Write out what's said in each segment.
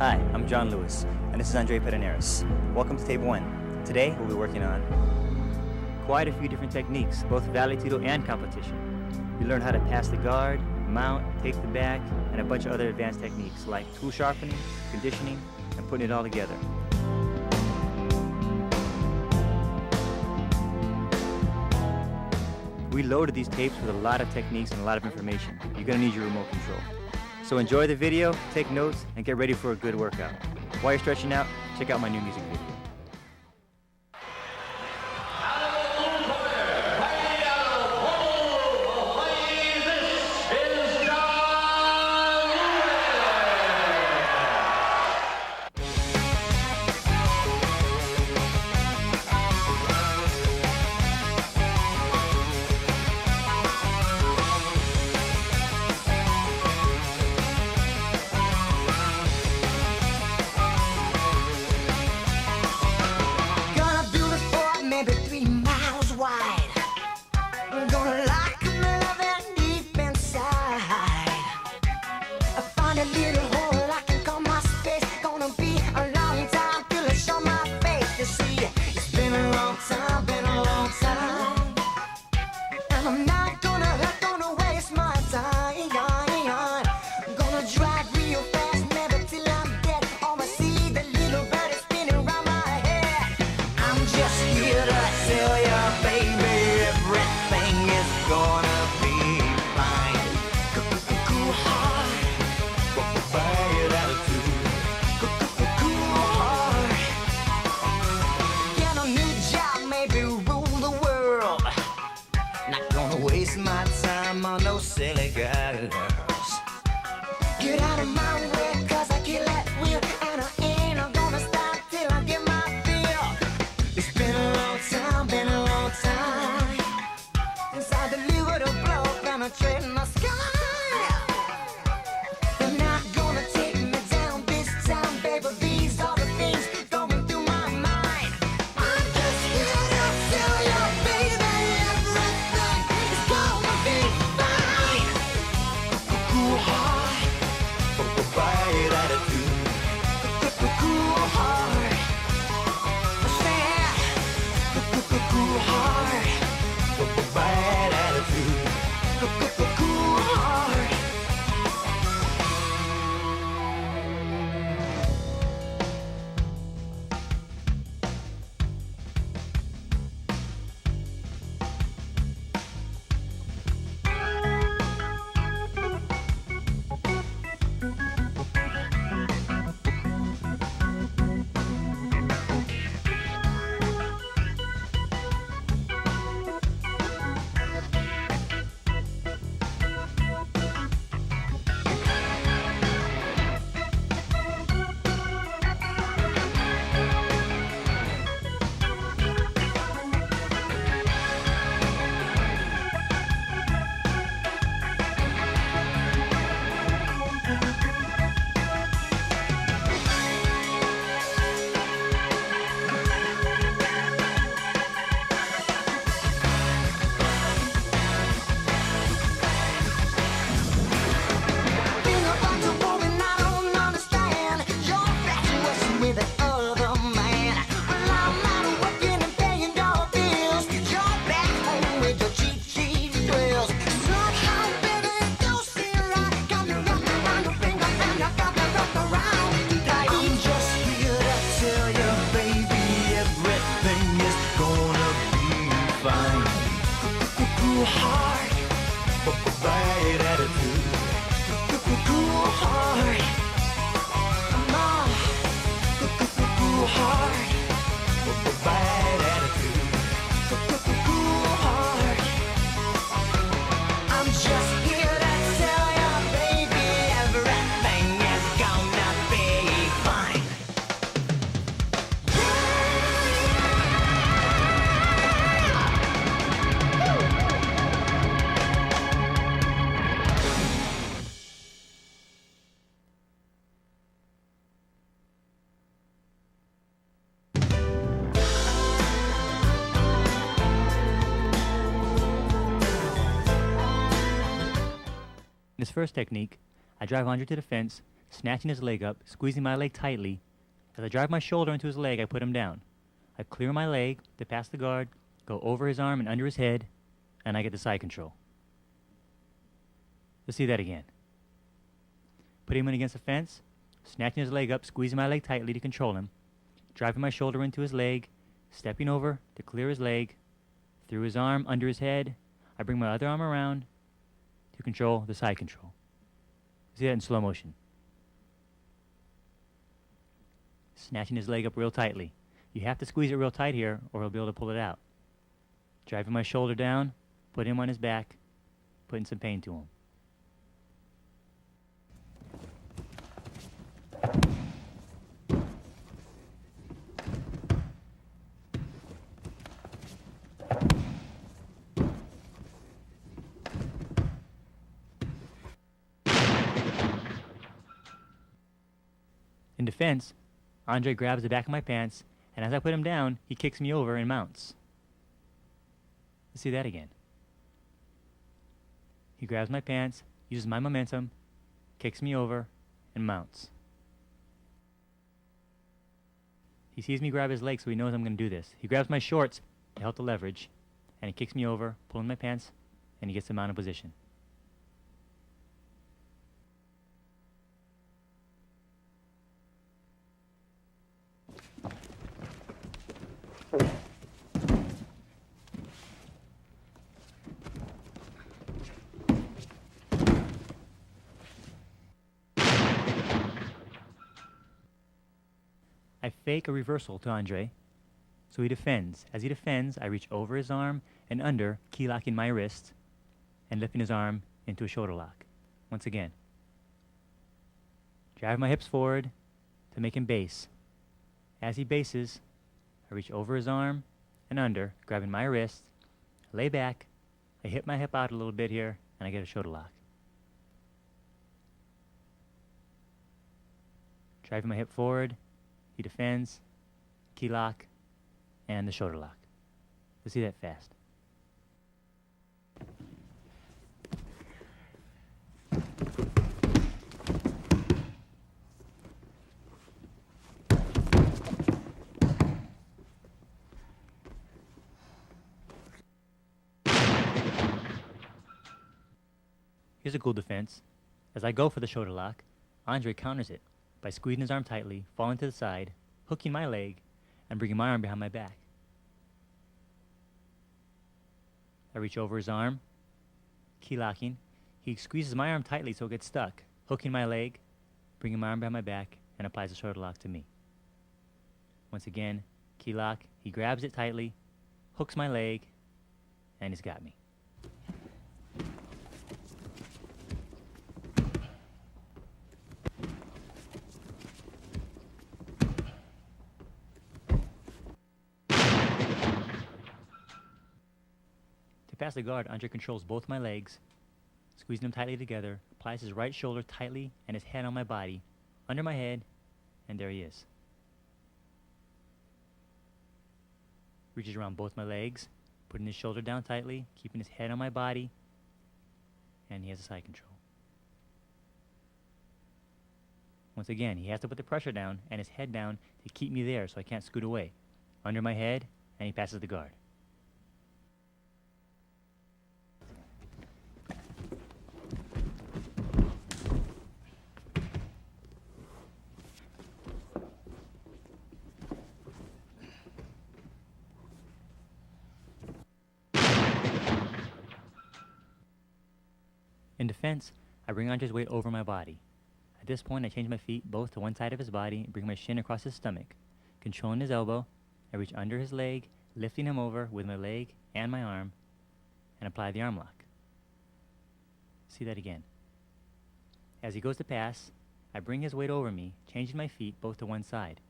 Hi, I'm John Lewis, and this is André Pederneiras. Welcome to Tape 1. Today, we'll be working on quite a few different techniques, both vale tudo and competition. You learn how to pass the guard, mount, take the back, and a bunch of other advanced techniques like tool sharpening, conditioning, and putting it all together. We loaded these tapes with a lot of techniques and a lot of information. You're gonna need your remote control. So enjoy the video, take notes, and get ready for a good workout. While you're stretching out, check out my new music video. This first technique, I drive André to the fence, snatching his leg up, squeezing my leg tightly. As I drive my shoulder into his leg, I put him down. I clear my leg to pass the guard, go over his arm and under his head, and I get the side control. Let's see that again. Put him in against the fence, snatching his leg up, squeezing my leg tightly to control him, driving my shoulder into his leg, stepping over to clear his leg, through his arm, under his head. I bring my other arm around to control the side control. See that in slow motion. Snatching his leg up real tightly. You have to squeeze it real tight here or he'll be able to pull it out. Driving my shoulder down, put him on his back, putting some pain to him. In defense, André grabs the back of my pants, and as I put him down, he kicks me over and mounts. Let's see that again. He grabs my pants, uses my momentum, kicks me over, and mounts. He sees me grab his leg, so he knows I'm going to do this. He grabs my shorts to help the leverage, and he kicks me over, pulling my pants, and he gets the mount in position. I fake a reversal to André, so he defends. As he defends, I reach over his arm and under, key locking my wrist and lifting his arm into a shoulder lock. Once again. Drive my hips forward to make him base. As he bases, I reach over his arm and under, grabbing my wrist, lay back, I hit my hip out a little bit here, and I get a shoulder lock. Driving my hip forward, he defends, key lock, and the shoulder lock. Let's see that fast. Here's a cool defense. As I go for the shoulder lock, André counters it by squeezing his arm tightly, falling to the side, hooking my leg, and bringing my arm behind my back. I reach over his arm, key locking. He squeezes my arm tightly so it gets stuck, hooking my leg, bringing my arm behind my back, and applies the shoulder lock to me. Once again, key lock. He grabs it tightly, hooks my leg, and he's got me. To pass the guard, André controls both my legs, squeezing them tightly together, applies his right shoulder tightly and his head on my body, under my head, and there he is. Reaches around both my legs, putting his shoulder down tightly, keeping his head on my body, and he has a side control. Once again, he has to put the pressure down and his head down to keep me there so I can't scoot away. Under my head, and he passes the guard. In defense, I bring André's weight over my body. At this point, I change my feet both to one side of his body and bring my shin across his stomach. Controlling his elbow, I reach under his leg, lifting him over with my leg and my arm, and apply the arm lock. See that again. As he goes to pass, I bring his weight over me, changing my feet both to one side.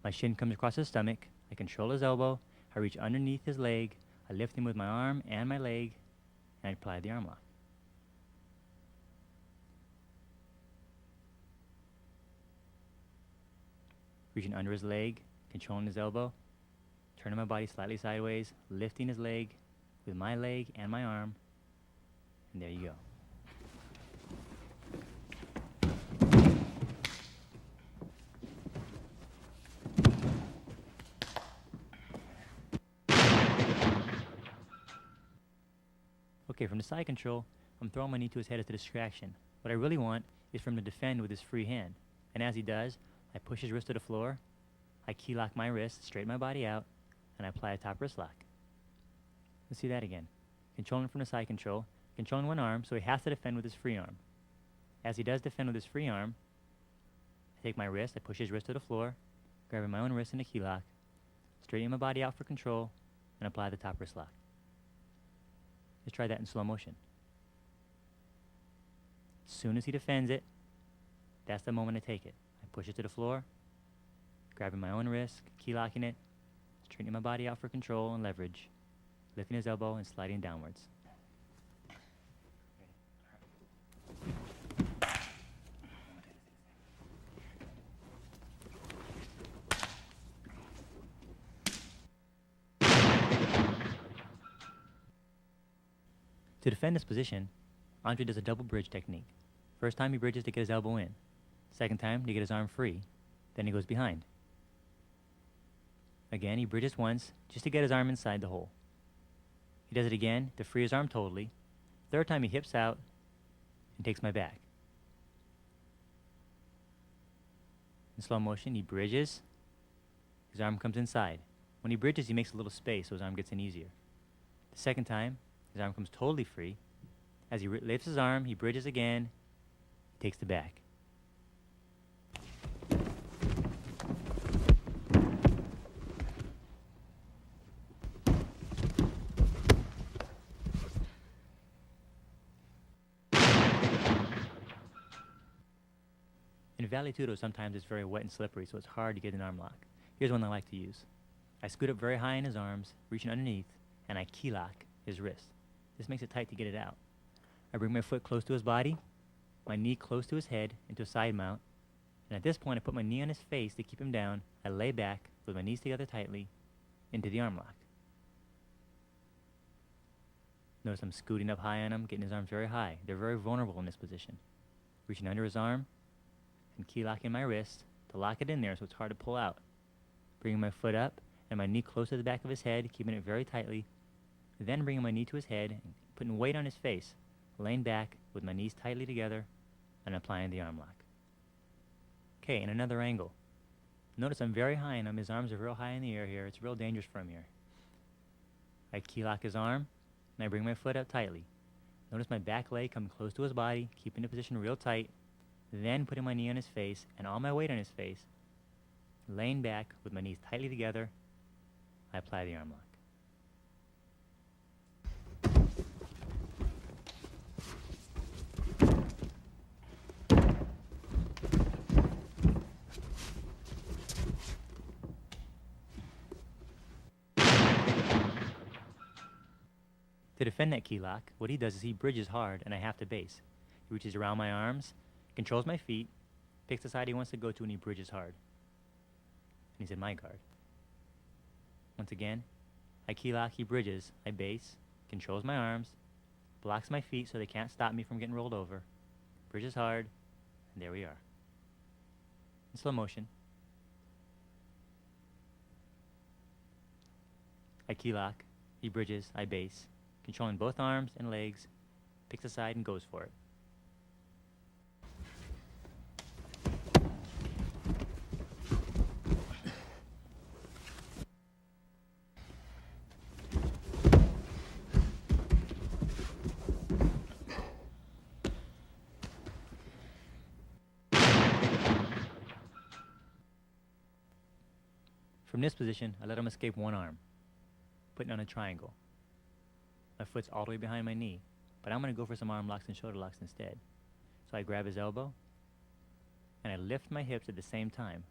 My shin comes across his stomach, I control his elbow, I reach underneath his leg, I lift him with my arm and my leg, and I apply the arm lock. Reaching under his leg, controlling his elbow, turning my body slightly sideways, lifting his leg with my leg and my arm, and there you go. Okay, from the side control, I'm throwing my knee to his head as a distraction. What I really want is for him to defend with his free hand. And as he does, I push his wrist to the floor, I key lock my wrist, straighten my body out, and I apply a top wrist lock. Let's see that again. Controlling from the side control, controlling one arm, so he has to defend with his free arm. As he does defend with his free arm, I take my wrist, I push his wrist to the floor, grabbing my own wrist in a key lock, straighten my body out for control, and apply the top wrist lock. Let's try that in slow motion. As soon as he defends it, that's the moment I take it. I push it to the floor, grabbing my own wrist, key locking it, straightening my body out for control and leverage, lifting his elbow and sliding downwards. To defend this position, André does a double bridge technique. First time he bridges to get his elbow in. Second time to get his arm free. Then he goes behind. Again, he bridges once just to get his arm inside the hole. He does it again to free his arm totally. Third time he hips out and takes my back. In slow motion, he bridges. His arm comes inside. When he bridges, he makes a little space so his arm gets in easier. The second time, his arm comes totally free. As he lifts his arm, he bridges again, he takes the back. In Vale Tudo, sometimes it's very wet and slippery, so it's hard to get an arm lock. Here's one I like to use. I scoot up very high in his arms, reaching underneath, and I key lock his wrist. This makes it tight to get it out. I bring my foot close to his body, my knee close to his head into a side mount, and at this point I put my knee on his face to keep him down. I lay back with my knees together tightly into the arm lock. Notice I'm scooting up high on him, getting his arms very high. They're very vulnerable in this position. Reaching under his arm and key locking my wrist to lock it in there so it's hard to pull out. Bringing my foot up and my knee close to the back of his head, keeping it very tightly. Then bringing my knee to his head and putting weight on his face, laying back with my knees tightly together and applying the arm lock. Okay, in another angle. Notice I'm very high on him. His arms are real high in the air here. It's real dangerous for him here. I key lock his arm and I bring my foot up tightly. Notice my back leg coming close to his body, keeping the position real tight, then putting my knee on his face and all my weight on his face, laying back with my knees tightly together, I apply the arm lock. To defend that key lock, what he does is he bridges hard and I have to base. He reaches around my arms, controls my feet, picks the side he wants to go to, and he bridges hard. And he's in my guard. Once again, I key lock, he bridges, I base, controls my arms, blocks my feet so they can't stop me from getting rolled over, bridges hard, and there we are. In slow motion, I key lock, he bridges, I base, controlling both arms and legs, picks a side and goes for it. From this position, I let him escape one arm, putting on a triangle. My foot's all the way behind my knee, but I'm going to go for some arm locks and shoulder locks instead. So I grab his elbow, and I lift my hips at the same time,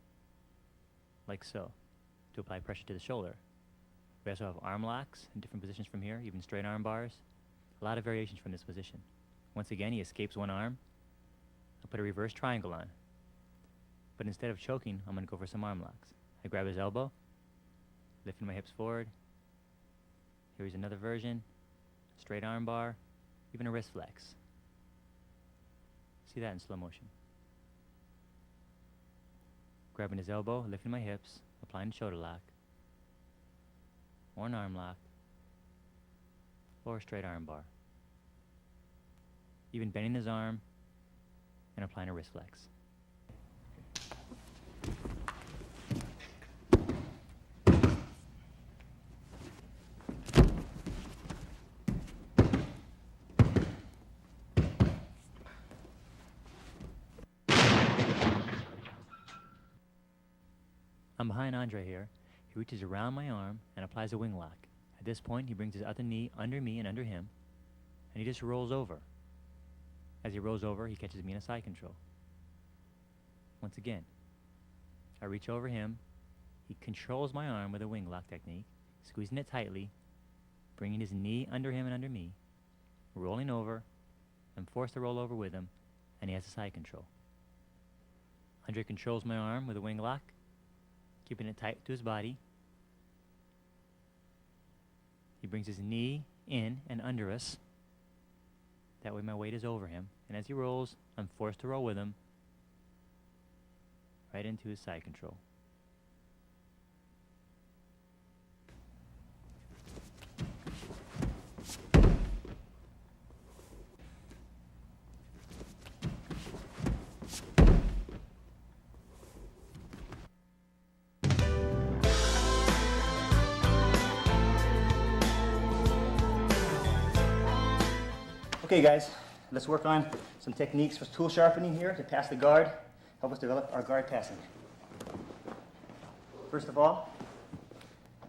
like so, to apply pressure to the shoulder. We also have arm locks in different positions from here, even straight arm bars. A lot of variations from this position. Once again, he escapes one arm. I put a reverse triangle on. But instead of choking, I'm going to go for some arm locks. I grab his elbow, lifting my hips forward. Here's another version. Straight arm bar, even a wrist flex. See that in slow motion. Grabbing his elbow, lifting my hips, applying a shoulder lock, or an arm lock, or a straight arm bar. even bending his arm and applying a wrist flex. I'm behind André here. He reaches around my arm and applies a wing lock. At this point, he brings his other knee under me and under him, and he just rolls over. As he rolls over, he catches me in a side control. Once again, I reach over him. He controls my arm with a wing lock technique, squeezing it tightly, bringing his knee under him and under me, rolling over. I'm forced to roll over with him, and he has a side control. André controls my arm with a wing lock, keeping it tight to his body. He brings his knee in and under us. That way my weight is over him. And as he rolls, I'm forced to roll with him right into his side control. Okay guys, let's work on some techniques for tool sharpening here to pass the guard, help us develop our guard passing. First of all,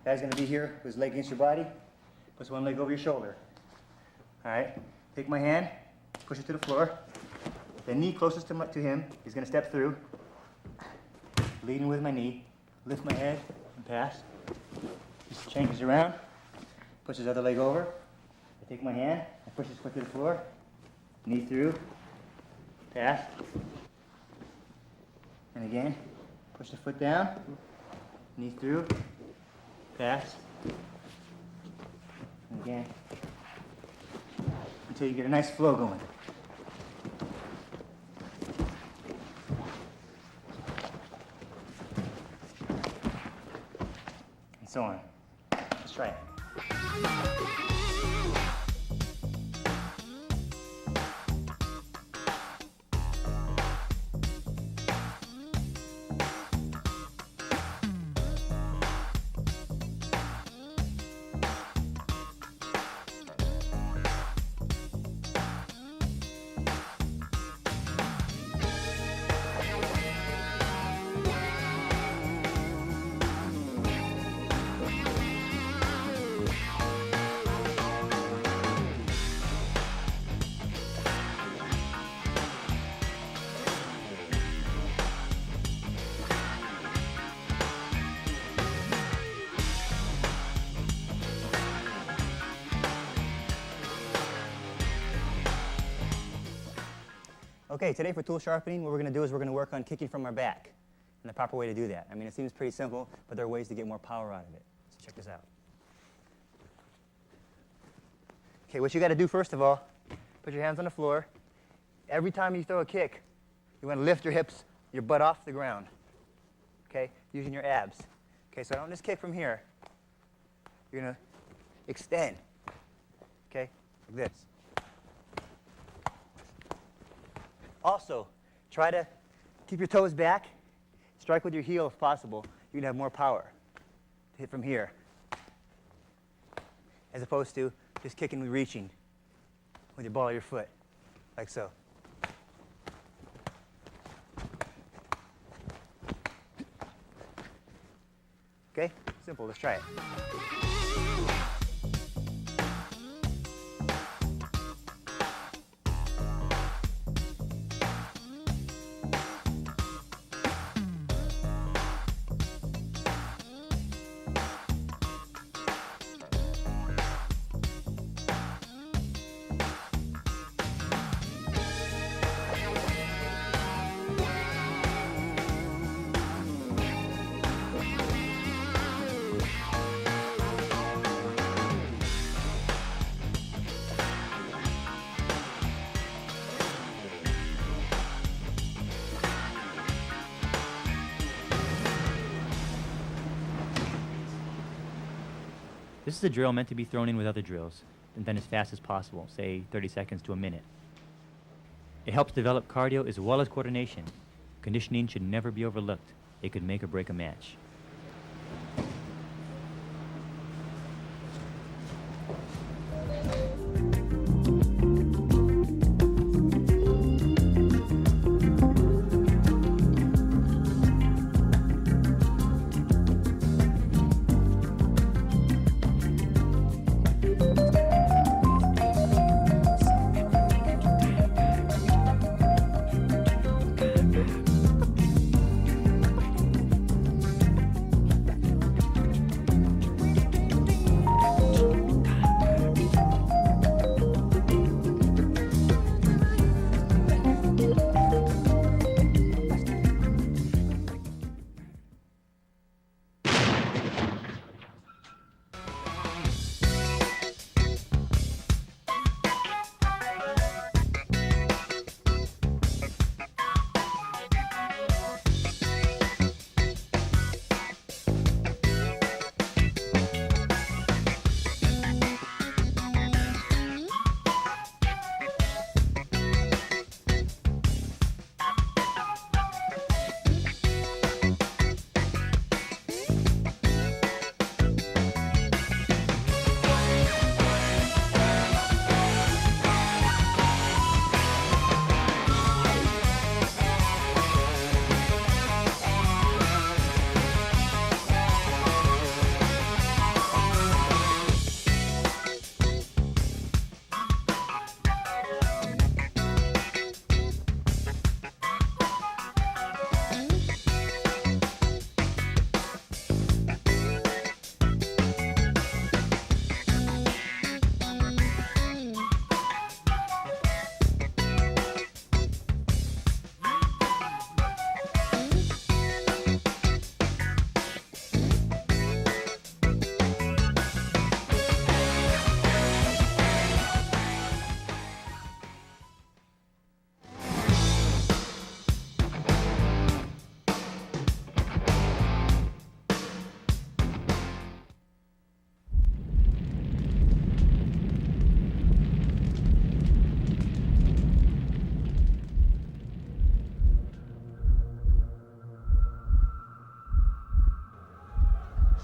guy's going to be here with his leg against your body, puts one leg over your shoulder. Alright, take my hand, push it to the floor, the knee closest to him, he's going to step through, leading with my knee, lift my head and pass. He changes around, puts his other leg over, I take my hand, I push his foot to the floor, knee through, pass, and again, push the foot down, knee through, pass, and again, until you get a nice flow going. And so on. Let's try it. Okay, today for tool sharpening, what we're going to do is we're going to work on kicking from our back and the proper way to do that. I mean, it seems pretty simple, but there are ways to get more power out of it. So check this out. Okay, what you got to do first of all, put your hands on the floor. Every time you throw a kick, you want to lift your hips, your butt off the ground. Okay, using your abs. Okay, so don't just kick from here. You're going to extend. Okay, like this. Also, try to keep your toes back. Strike with your heel if possible. You can have more power to hit from here, as opposed to just kicking and reaching with your ball of your foot, like so. Okay? Simple. Let's try it. This is a drill meant to be thrown in with other drills, and then as fast as possible, say 30 seconds to a minute. It helps develop cardio as well as coordination. Conditioning should never be overlooked. It could make or break a match.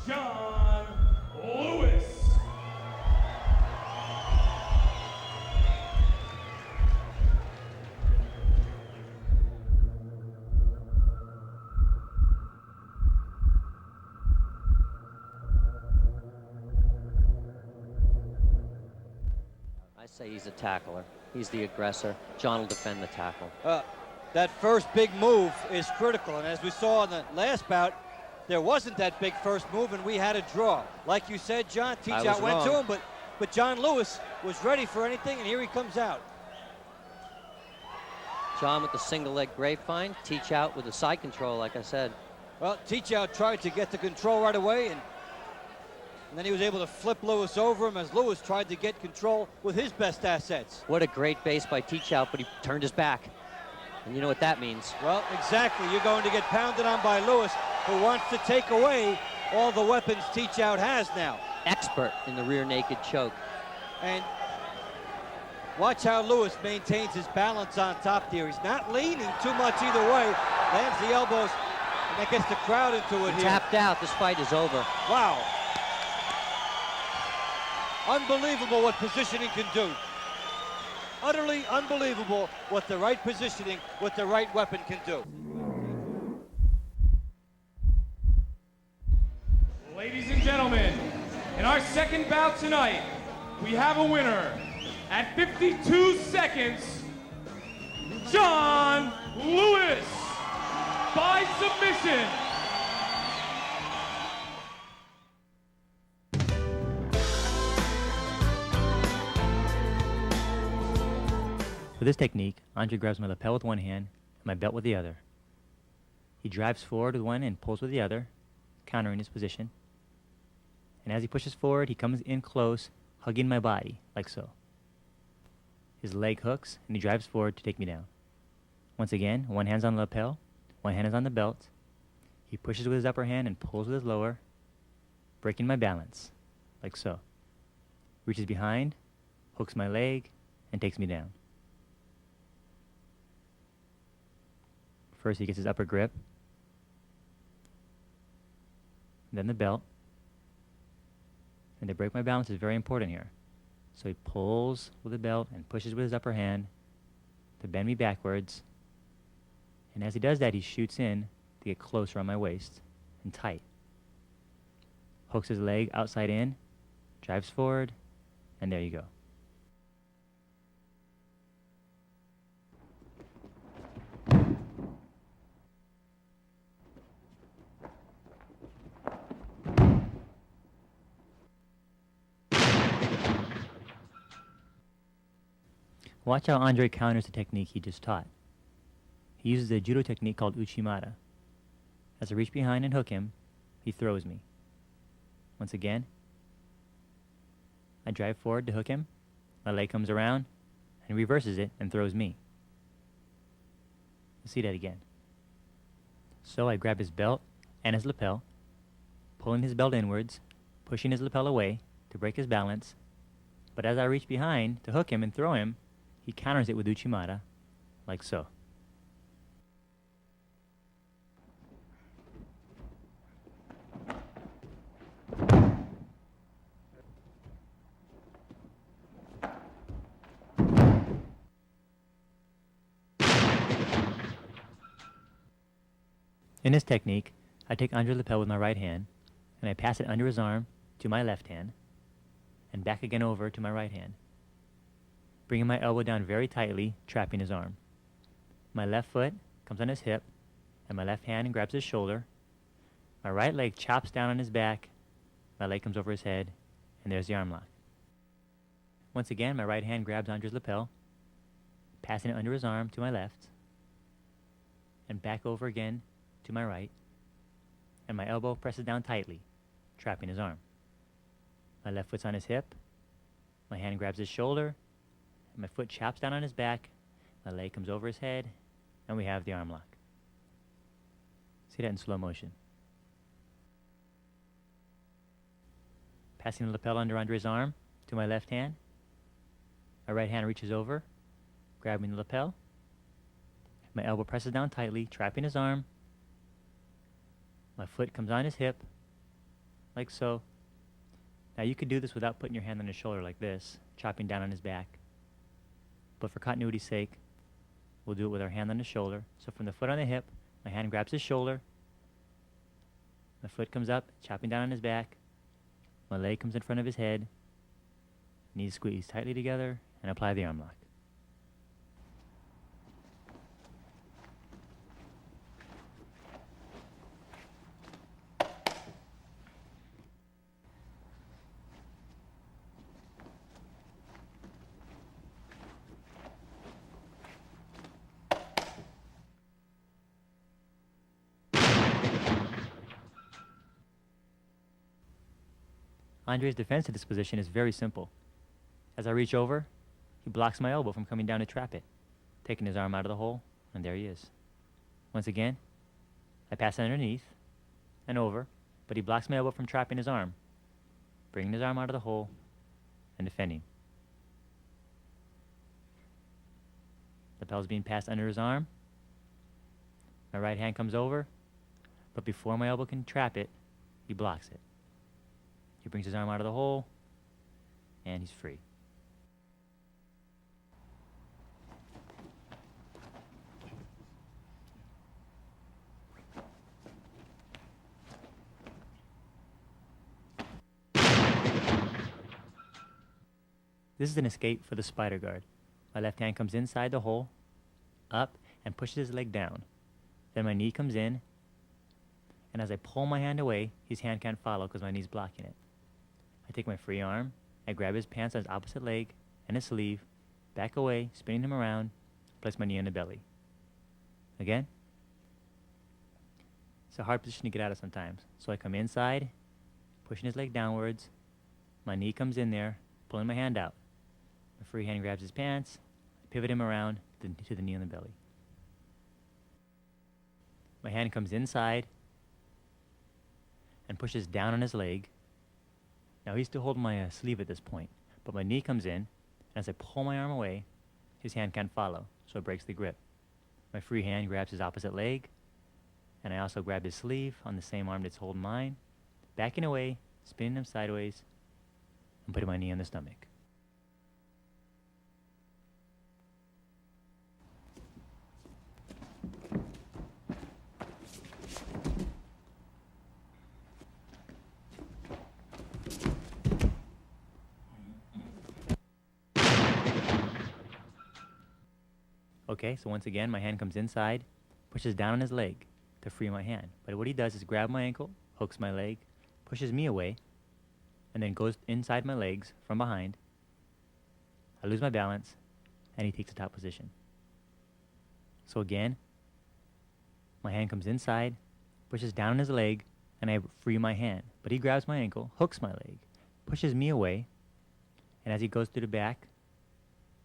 John Lewis. I say he's a tackler. He's the aggressor. John will defend the tackle. That first big move is critical, and as we saw in the last bout, there wasn't that big first move, and we had a draw. Like you said, John, Teach-Out went to him, but John Lewis was ready for anything, and here he comes out. John with the single leg grapevine, Teach-Out with the side control, like I said. Well, Teach-Out tried to get the control right away, and then he was able to flip Lewis over him as Lewis tried to get control with his best assets. What a great base by Teach-Out, but he turned his back. And you know what that means. Well, exactly. You're going to get pounded on by Lewis, who wants to take away all the weapons Teach-Out has now. Expert in the rear naked choke. And watch how Lewis maintains his balance on top there. He's not leaning too much either way. Lands the elbows, and that gets the crowd into it here. Tapped out. This fight is over. Wow. Unbelievable what positioning can do. Utterly unbelievable what the right positioning with the right weapon can do. Ladies and gentlemen, in our second bout tonight, we have a winner at 52 seconds, John Lewis, by submission. For this technique, André grabs my lapel with one hand and my belt with the other. He drives forward with one and pulls with the other, countering his position. And as he pushes forward, he comes in close, hugging my body, like so. His leg hooks, and he drives forward to take me down. Once again, one hand's on the lapel, one hand is on the belt. He pushes with his upper hand and pulls with his lower, breaking my balance, like so. Reaches behind, hooks my leg, and takes me down. First he gets his upper grip, then the belt. And to break my balance is very important here. So he pulls with the belt and pushes with his upper hand to bend me backwards. And as he does that, he shoots in to get closer on my waist and tight. Hooks his leg outside in, drives forward, and there you go. Watch how André counters the technique he just taught. He uses a judo technique called uchimata. As I reach behind and hook him, he throws me. Once again, I drive forward to hook him, my leg comes around, and he reverses it and throws me. You'll see that again. So I grab his belt and his lapel, pulling his belt inwards, pushing his lapel away to break his balance, but as I reach behind to hook him and throw him, he counters it with uchimata, like so. In this technique, I take André's lapel with my right hand, and I pass it under his arm to my left hand, and back again over to my right hand, bringing my elbow down very tightly, trapping his arm. My left foot comes on his hip, and my left hand grabs his shoulder. My right leg chops down on his back, my leg comes over his head, and there's the arm lock. Once again, my right hand grabs André's lapel, passing it under his arm to my left, and back over again to my right, and my elbow presses down tightly, trapping his arm. My left foot's on his hip, my hand grabs his shoulder, and my foot chops down on his back, my leg comes over his head, and we have the arm lock. See that in slow motion. Passing the lapel under André's arm to my left hand, my right hand reaches over, grabbing the lapel, my elbow presses down tightly, trapping his arm, my foot comes on his hip, like so. Now you could do this without putting your hand on his shoulder like this, chopping down on his back. But for continuity's sake, we'll do it with our hand on his shoulder. So from the foot on the hip, my hand grabs his shoulder, my foot comes up, chopping down on his back, my leg comes in front of his head, knees squeeze tightly together, and apply the arm lock. André's defense to this position is very simple. As I reach over, he blocks my elbow from coming down to trap it, taking his arm out of the hole, and there he is. Once again, I pass underneath and over, but he blocks my elbow from trapping his arm, bringing his arm out of the hole and defending. The lapel's being passed under his arm. My right hand comes over, but before my elbow can trap it, he blocks it. He brings his arm out of the hole, and he's free. This is an escape for the spider guard. My left hand comes inside the hole, up, and pushes his leg down. Then my knee comes in, and as I pull my hand away, his hand can't follow because my knee's blocking it. I take my free arm, I grab his pants on his opposite leg and his sleeve, back away, spinning him around, place my knee on the belly. Again. It's a hard position to get out of sometimes. So I come inside, pushing his leg downwards, my knee comes in there, pulling my hand out. My free hand grabs his pants, I pivot him around to the knee on the belly. My hand comes inside and pushes down on his leg. Now he's still holding my sleeve at this point, but my knee comes in, and as I pull my arm away, his hand can't follow, so it breaks the grip. My free hand grabs his opposite leg, and I also grab his sleeve on the same arm that's holding mine, backing away, spinning him sideways, and putting my knee on the stomach. Okay, so once again, my hand comes inside, pushes down on his leg to free my hand. But what he does is grab my ankle, hooks my leg, pushes me away, and then goes inside my legs from behind. I lose my balance, and he takes the top position. So again, my hand comes inside, pushes down on his leg, and I free my hand. But he grabs my ankle, hooks my leg, pushes me away, and as he goes through the back,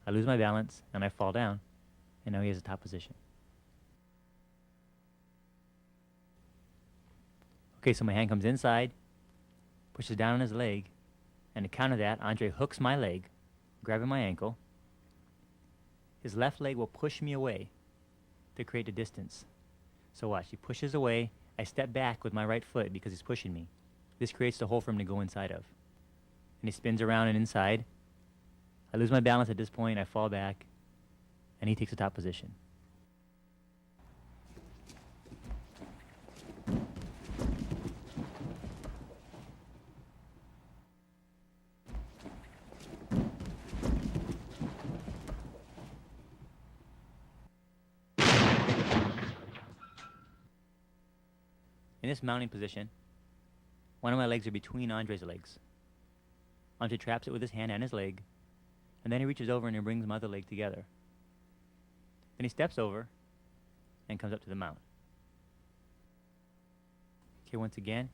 I lose my balance, and I fall down. And now he has a top position. Okay, so my hand comes inside, pushes down on his leg, and to counter that, Andre hooks my leg, grabbing my ankle. His left leg will push me away to create the distance. So watch, he pushes away, I step back with my right foot because he's pushing me. This creates the hole for him to go inside of. And he spins around and inside. I lose my balance at this point, I fall back, and he takes the top position. In this mounting position, one of my legs are between Andre's legs. Andre traps it with his hand and his leg, and then he reaches over and he brings my other leg together. Then he steps over and comes up to the mount. Okay, once again,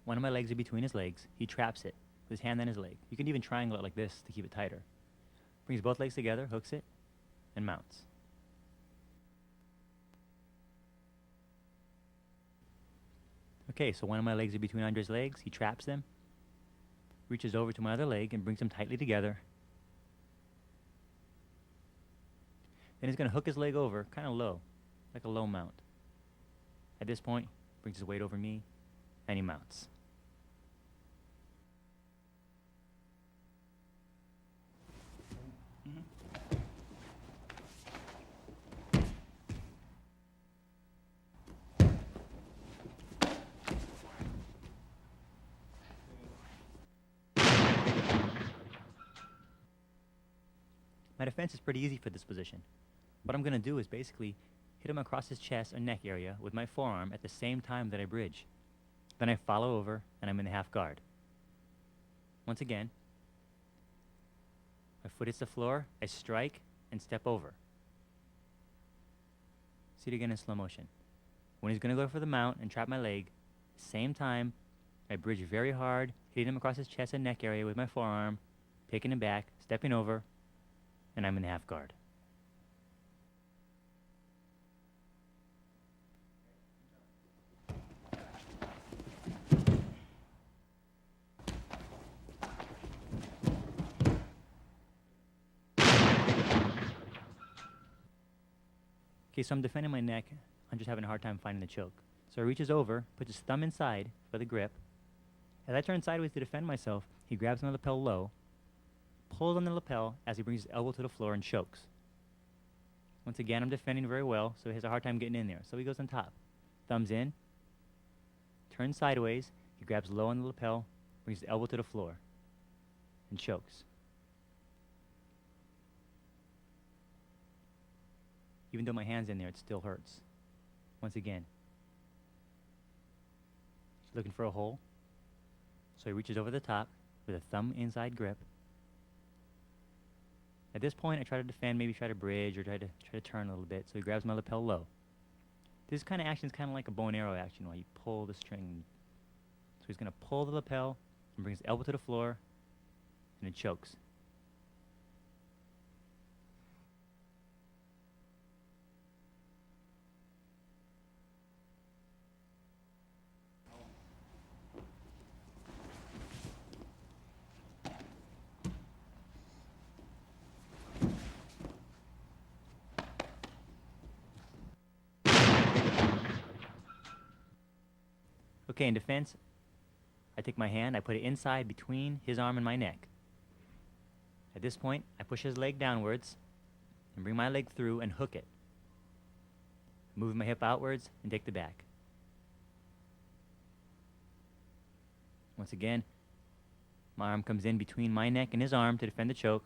one of my legs are between his legs. He traps it with his hand and his leg. You can even triangle it like this to keep it tighter. Brings both legs together, hooks it, and mounts. Okay, so one of my legs are between Andre's legs. He traps them, reaches over to my other leg and brings them tightly together. Then he's going to hook his leg over, kind of low, like a low mount. At this point, brings his weight over me, and he mounts. My defense is pretty easy for this position. What I'm going to do is basically hit him across his chest or neck area with my forearm at the same time that I bridge. Then I follow over and I'm in the half guard. Once again, my foot hits the floor, I strike and step over. See it again in slow motion. When he's going to go for the mount and trap my leg, same time, I bridge very hard, hitting him across his chest and neck area with my forearm, taking him back, stepping over, and I'm in half guard. Okay, so I'm defending my neck. I'm just having a hard time finding the choke. So he reaches over, puts his thumb inside for the grip. As I turn sideways to defend myself, he grabs my lapel low, pulls on the lapel as he brings his elbow to the floor and chokes. Once again, I'm defending very well, so he has a hard time getting in there. So he goes on top. Thumbs in, turns sideways, he grabs low on the lapel, brings his elbow to the floor, and chokes. Even though my hand's in there, it still hurts. Once again. He's looking for a hole, so he reaches over the top with a thumb inside grip. At this point, I try to defend, maybe try to bridge or try to turn a little bit. So he grabs my lapel low. This kind of action is kind of like a bow and arrow action, while you pull the string. So he's going to pull the lapel and bring his elbow to the floor, and it chokes. Okay, in defense, I take my hand, I put it inside between his arm and my neck. At this point, I push his leg downwards and bring my leg through and hook it. Move my hip outwards and take the back. Once again, my arm comes in between my neck and his arm to defend the choke.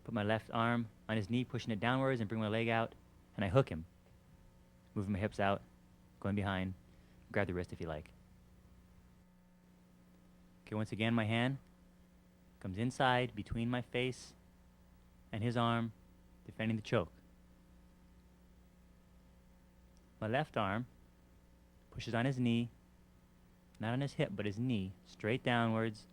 Put my left arm on his knee, pushing it downwards, and bring my leg out, and I hook him. Moving my hips out, going behind, grab the wrist if you like. Okay, once again, my hand comes inside between my face and his arm, defending the choke. My left arm pushes on his knee, not on his hip, but his knee, straight downwards.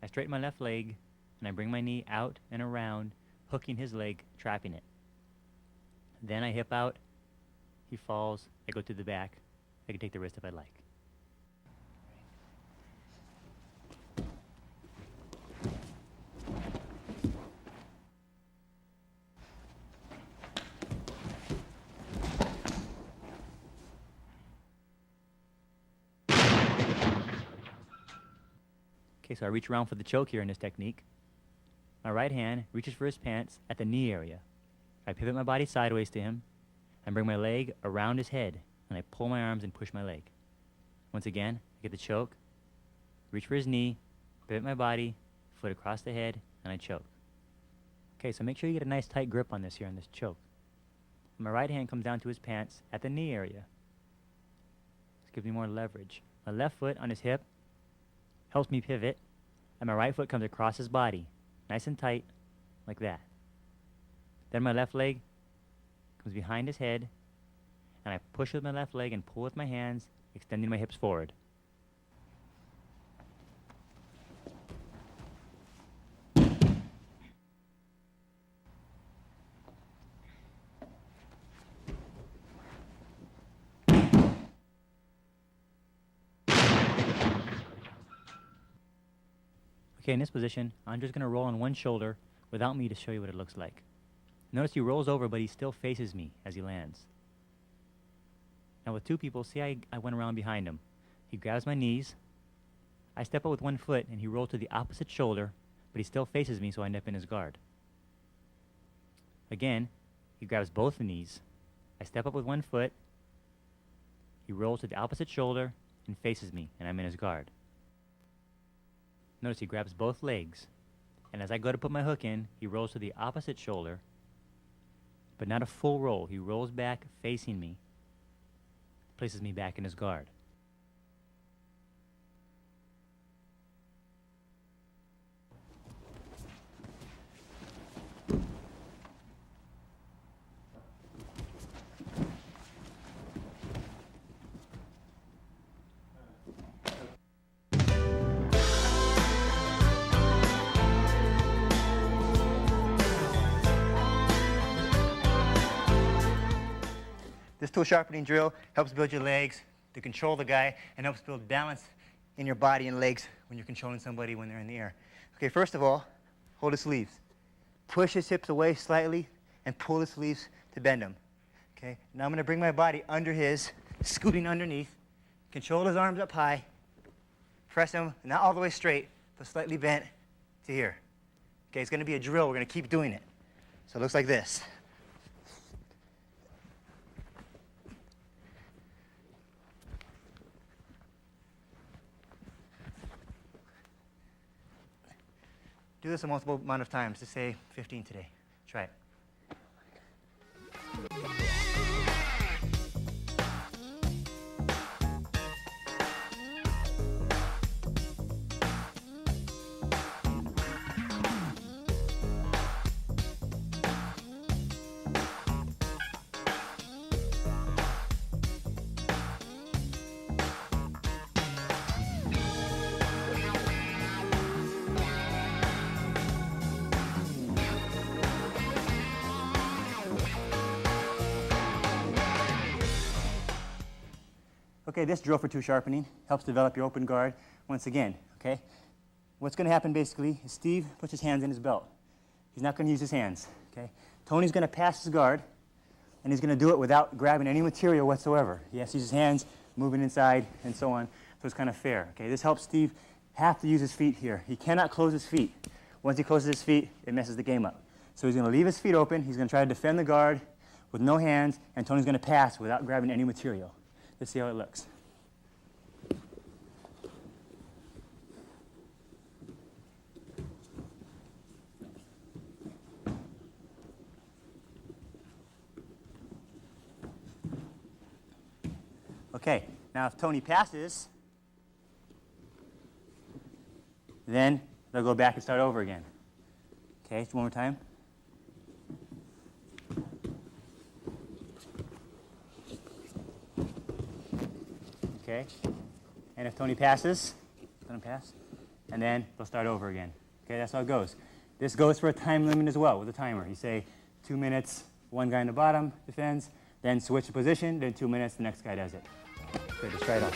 I straighten my left leg, and I bring my knee out and around, hooking his leg, trapping it. Then I hip out, he falls, I go to the back. I can take the wrist if I'd like. Okay, so I reach around for the choke here in this technique. My right hand reaches for his pants at the knee area. I pivot my body sideways to him and bring my leg around his head, and I pull my arms and push my leg. Once again, I get the choke, reach for his knee, pivot my body, foot across the head, and I choke. Okay, so make sure you get a nice tight grip on this here, on this choke. My right hand comes down to his pants at the knee area. This gives me more leverage. My left foot on his hip helps me pivot, and my right foot comes across his body, nice and tight, like that. Then my left leg comes behind his head, and I push with my left leg and pull with my hands, extending my hips forward. Okay, in this position, Andre's going to roll on one shoulder without me to show you what it looks like. Notice he rolls over, but he still faces me as he lands. Now with two people, see I went around behind him. He grabs my knees, I step up with one foot, and he rolls to the opposite shoulder, but he still faces me, so I nip in his guard. Again, he grabs both knees, I step up with one foot, he rolls to the opposite shoulder and faces me, and I'm in his guard. Notice he grabs both legs, and as I go to put my hook in, he rolls to the opposite shoulder, but not a full roll. He rolls back facing me, places me back in his guard. This tool sharpening drill helps build your legs to control the guy and helps build balance in your body and legs when you're controlling somebody when they're in the air. Okay, first of all, hold his sleeves. Push his hips away slightly and pull his sleeves to bend them. Okay, now I'm going to bring my body under his, scooting underneath, control his arms up high, press him, not all the way straight, but slightly bent to here. Okay, it's going to be a drill. We're going to keep doing it. So it looks like this. Do this a multiple amount of times, to say 15 today. Try it. Okay, this drill for tool sharpening helps develop your open guard once again, okay? What's going to happen basically is Steve puts his hands in his belt. He's not going to use his hands, okay? Tony's going to pass his guard, and he's going to do it without grabbing any material whatsoever. He has to use his hands, moving inside, and so on. so it's kind of fair. Okay, this helps Steve have to use his feet here. He cannot close his feet. Once he closes his feet, it messes the game up. So he's going to leave his feet open. He's going to try to defend the guard with no hands, and Tony's going to pass without grabbing any material. Let's see how it looks. Okay, now if Tony passes, then they'll go back and start over again. Okay, one more time. Okay, and if Tony passes, let him pass, and then they'll start over again. Okay, that's how it goes. This goes for a time limit as well with a timer. You say 2 minutes, one guy in the bottom defends, then switch the position, then 2 minutes, the next guy does it. Okay, just try it out.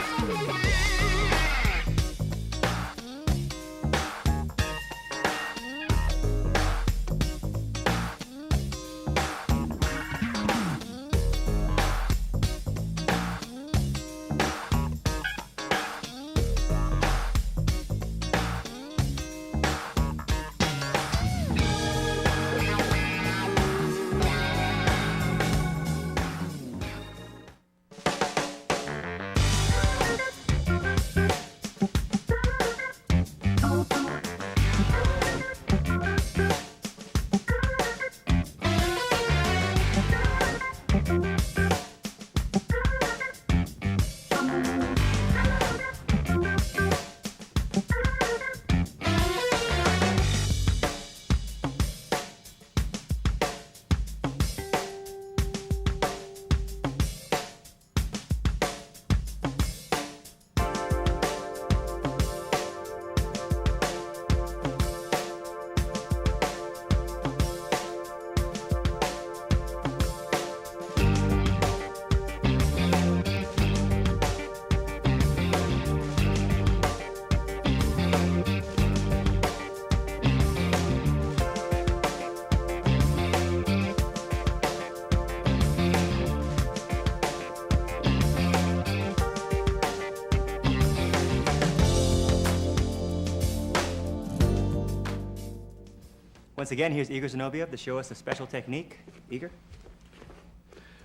Once again, here's Igor Zinoviev to show us a special technique. Igor?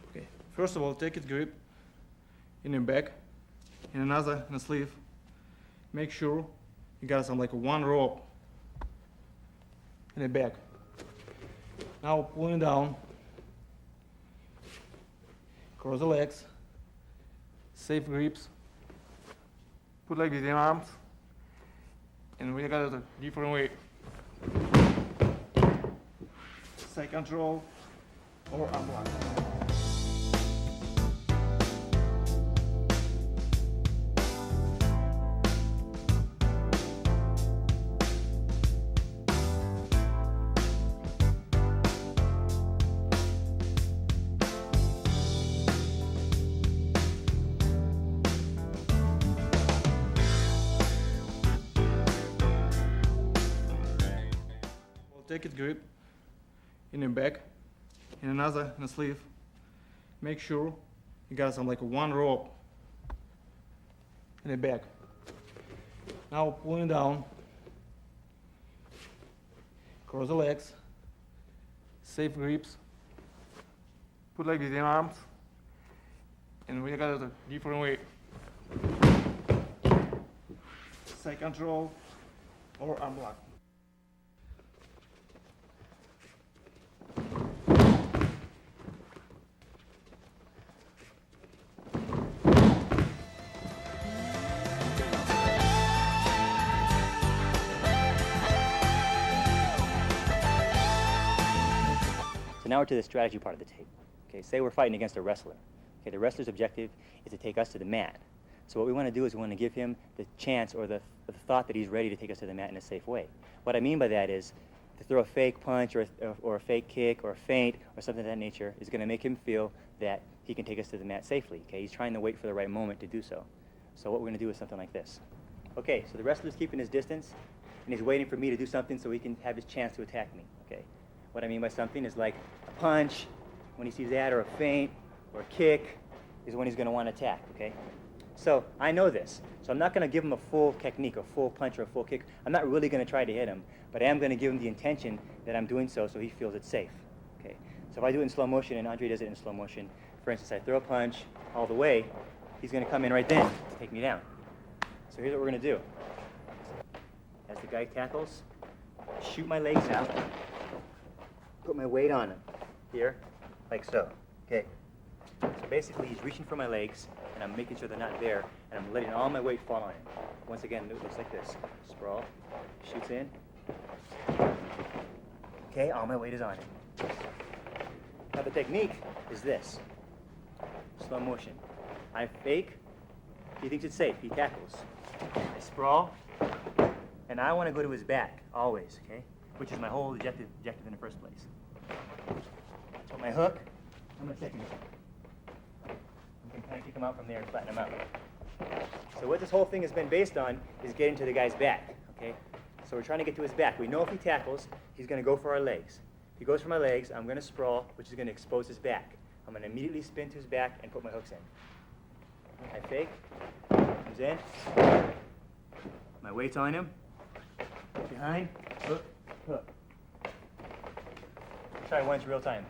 Okay. First of all, take its grip in your back, in another in the sleeve. Make sure you got some like one rope in the back. Now pulling down, cross the legs, safe grips, put like this in arms, and we got it a different way. Side control or unblock. Take its grip in your back, in another in the sleeve. Make sure you got some like one rope in the back. Now pulling down, cross the legs, safe grips, put like this in arms, and we got it a different way. Side control or unblock. Now we're to the strategy part of the tape. Okay, say we're fighting against a wrestler. Okay, the wrestler's objective is to take us to the mat. So what we want to do is we want to give him the chance or the thought that he's ready to take us to the mat in a safe way. What I mean by that is to throw a fake punch or a fake kick or a feint or something of that nature is going to make him feel that he can take us to the mat safely. Okay, he's trying to wait for the right moment to do so. So what we're going to do is something like this. Okay, so the wrestler's keeping his distance and he's waiting for me to do something so he can have his chance to attack me. Okay. What I mean by something is like a punch, when he sees that, or a feint, or a kick, is when he's going to want to attack, okay? So I know this. So I'm not going to give him a full technique, a full punch or a full kick. I'm not really going to try to hit him, but I am going to give him the intention that I'm doing so he feels it's safe. Okay. So if I do it in slow motion and Andre does it in slow motion, for instance, I throw a punch all the way, he's going to come in right then to take me down. So here's what we're going to do. As the guy tackles, shoot my legs out, put my weight on him here, like so. Okay. So basically, he's reaching for my legs, and I'm making sure they're not there, and I'm letting all my weight fall on him. Once again, it looks like this. Sprawl, shoots in. Okay, all my weight is on him. Now the technique is this. Slow motion. I fake. He thinks it's safe. He tackles. I sprawl, and I want to go to his back, always, okay? Which is my whole objective in the first place. So my hook, I'm going to check him. You can kind of kick him out from there and flatten him out. So what this whole thing has been based on is getting to the guy's back, okay? So we're trying to get to his back. We know if he tackles, he's going to go for our legs. If he goes for my legs, I'm going to sprawl, which is going to expose his back. I'm going to immediately spin to his back and put my hooks in. I fake, comes in, my weight's on him, behind, hook, hook. Try once real time.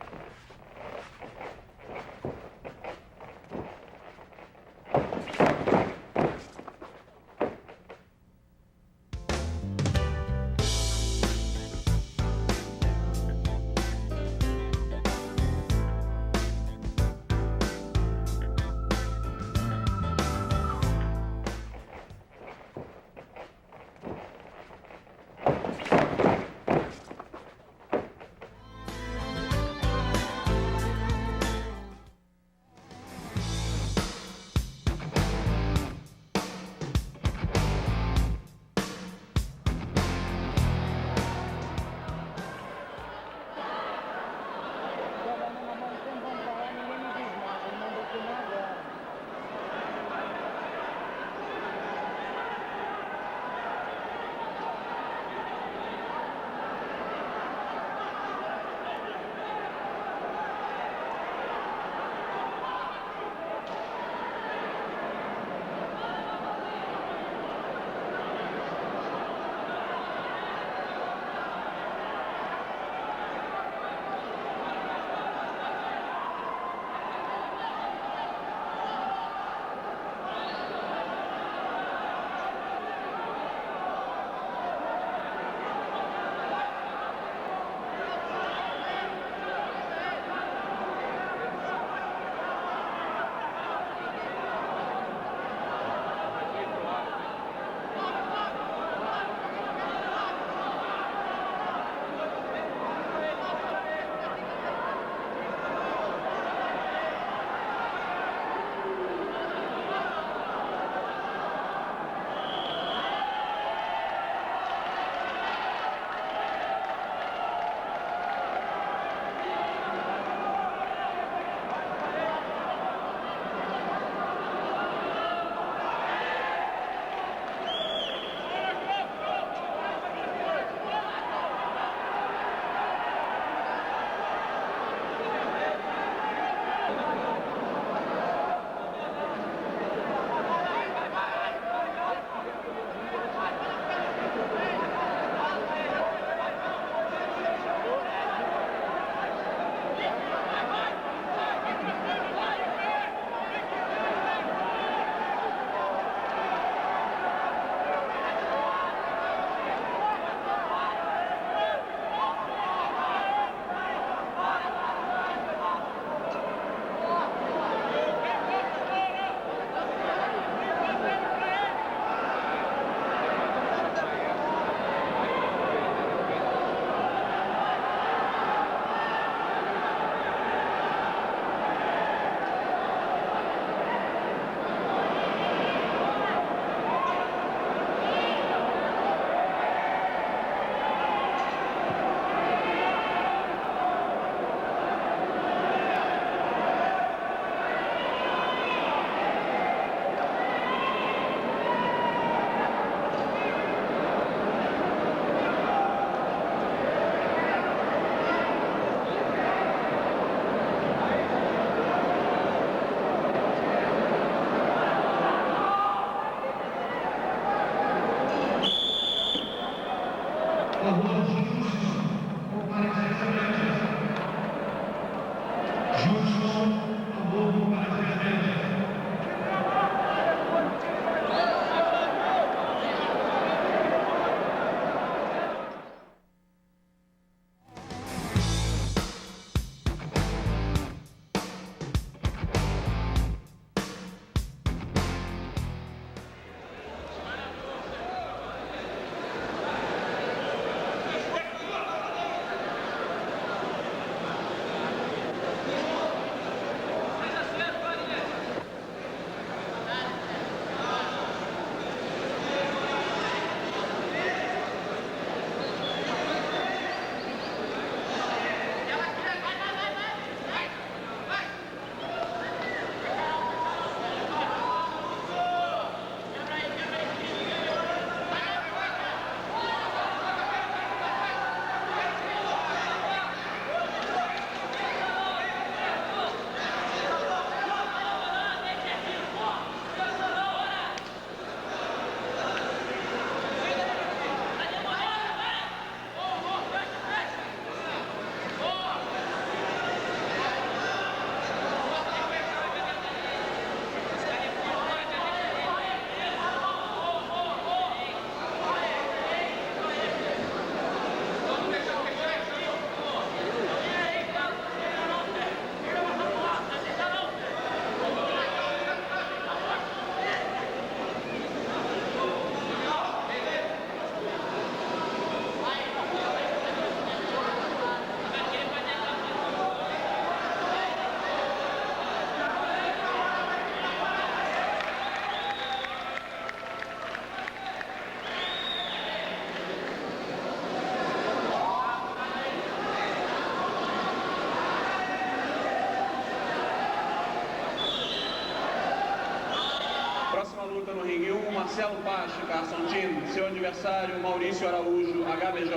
Marcelo Pacho, garçom Tino, seu adversário Maurício Araújo, HBJ.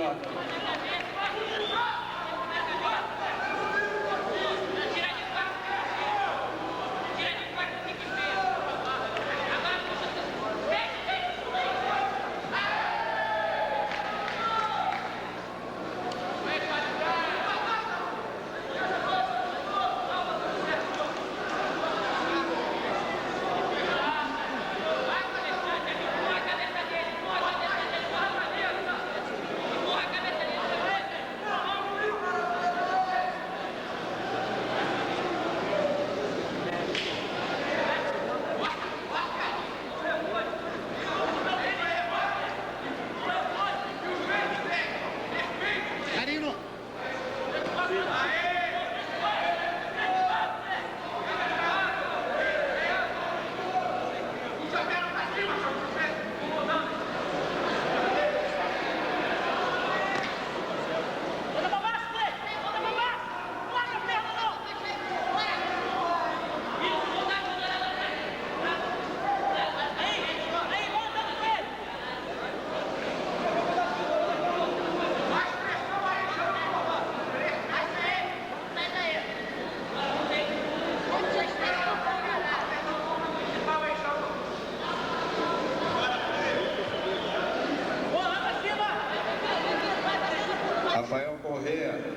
Rafael Correa.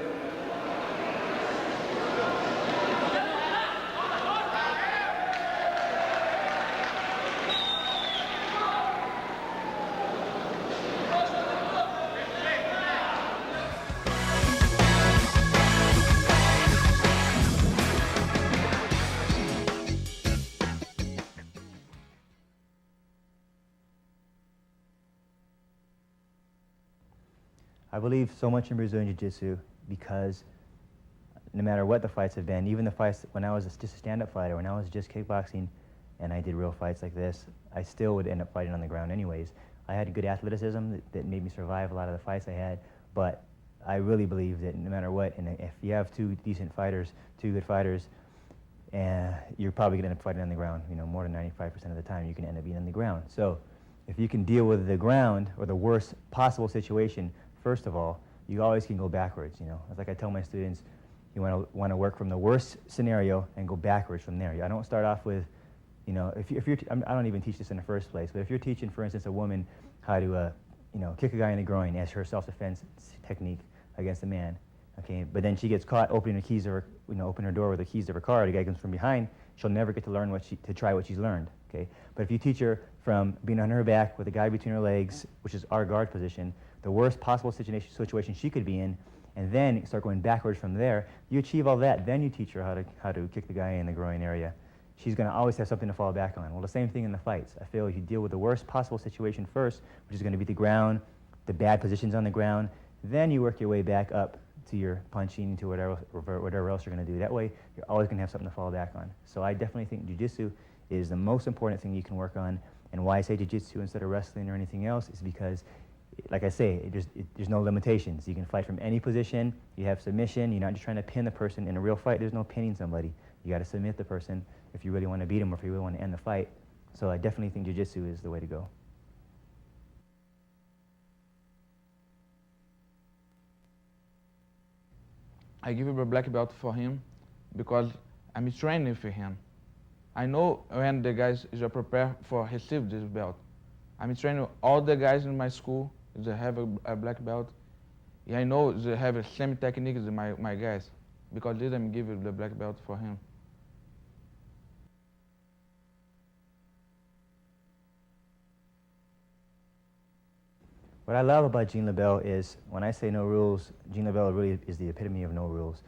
I believe so much in Brazilian Jiu-Jitsu because no matter what the fights have been, even the fights when I was just a stand-up fighter, when I was just kickboxing and I did real fights like this, I still would end up fighting on the ground anyways. I had good athleticism that made me survive a lot of the fights I had, but I really believe that no matter what, and if you have two decent fighters, two good fighters, you're probably going to end up fighting on the ground. You know, more than 95% of the time you can end up being on the ground. So if you can deal with the ground or the worst possible situation, first of all, you always can go backwards. You know, it's like I tell my students, you want to work from the worst scenario and go backwards from there. I don't start off with, you know, if you're I don't even teach this in the first place, but if you're teaching, for instance, a woman how to, you know, kick a guy in the groin as her self-defense technique against a man, okay, but then she gets caught opening the keys of her, you know, open her door with the keys of her car, the guy comes from behind, she'll never get to learn to try what she's learned, okay? But if you teach her from being on her back with a guy between her legs, which is our guard position, the worst possible situation she could be in, and then start going backwards from there, you achieve all that, then you teach her how to kick the guy in the groin area. She's going to always have something to fall back on. Well, the same thing in the fights. I feel if you deal with the worst possible situation first, which is going to be the ground, the bad positions on the ground, then you work your way back up to your punching, to whatever else you're going to do. That way, you're always going to have something to fall back on. So I definitely think jiu-jitsu is the most important thing you can work on. And why I say jiu-jitsu instead of wrestling or anything else is because, like I say, there's no limitations. You can fight from any position. You have submission. You're not just trying to pin the person. In a real fight, there's no pinning somebody. You got to submit the person if you really want to beat them or if you really want to end the fight. So I definitely think jiu-jitsu is the way to go. I give a black belt for him because I'm training for him. I know when the guys is prepared for receive this belt. I'm training all the guys in my school. They have a black belt. I know they have the same technique as my guys because they didn't give the black belt for him. What I love about Gene LeBell is, when I say no rules, Gene LeBell really is the epitome of no rules.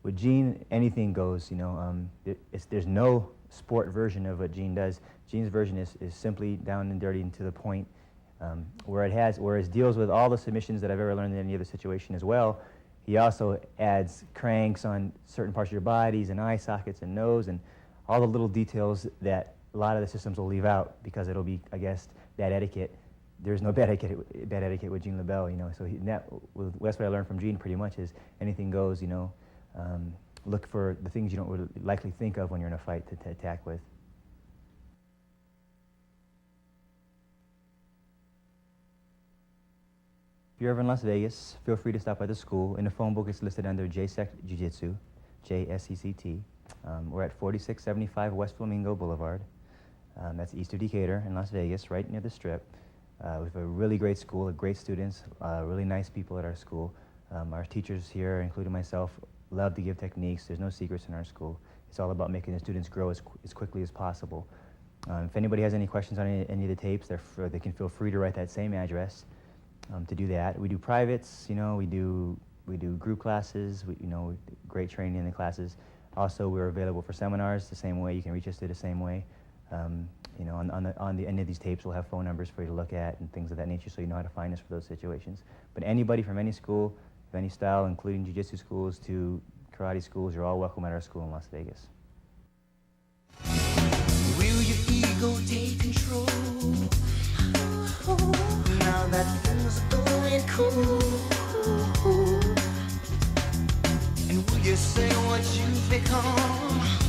With Gene, anything goes, you know. There's no sport version of what Gene does. Gene's version is simply down and dirty and to the point, whereas deals with all the submissions that I've ever learned in any other situation as well. He also adds cranks on certain parts of your bodies and eye sockets and nose and all the little details that a lot of the systems will leave out because it'll be, I guess, bad etiquette. There's no bad etiquette with Gene LeBell, you know. So that's what I learned from Gene pretty much is anything goes, you know. Look for the things you don't really likely think of when you're in a fight to attack with. you're ever in Las Vegas, feel free to stop by the school. In the phone book, it's listed under JSEC Jiu-Jitsu, JSECT. We're at 4675 West Flamingo Boulevard. That's east of Decatur in Las Vegas, right near the Strip. We have a really great school, great students, really nice people at our school. Our teachers here, including myself, love to give techniques. There's no secrets in our school. It's all about making the students grow as quickly as possible. If anybody has any questions on any of the tapes, they can feel free to write that same address to do that. We do privates, we do group classes, great training in the classes. Also, we're available for seminars the same way. You can reach us through the same way. On the end of these tapes, we'll have phone numbers for you to look at and things of that nature, so you know how to find us for those situations. But anybody from any school, of any style, including jiu-jitsu schools to karate schools, you're all welcome at our school in Las Vegas. Will your ego take control? Now that things are going cool. And will you say what you've become?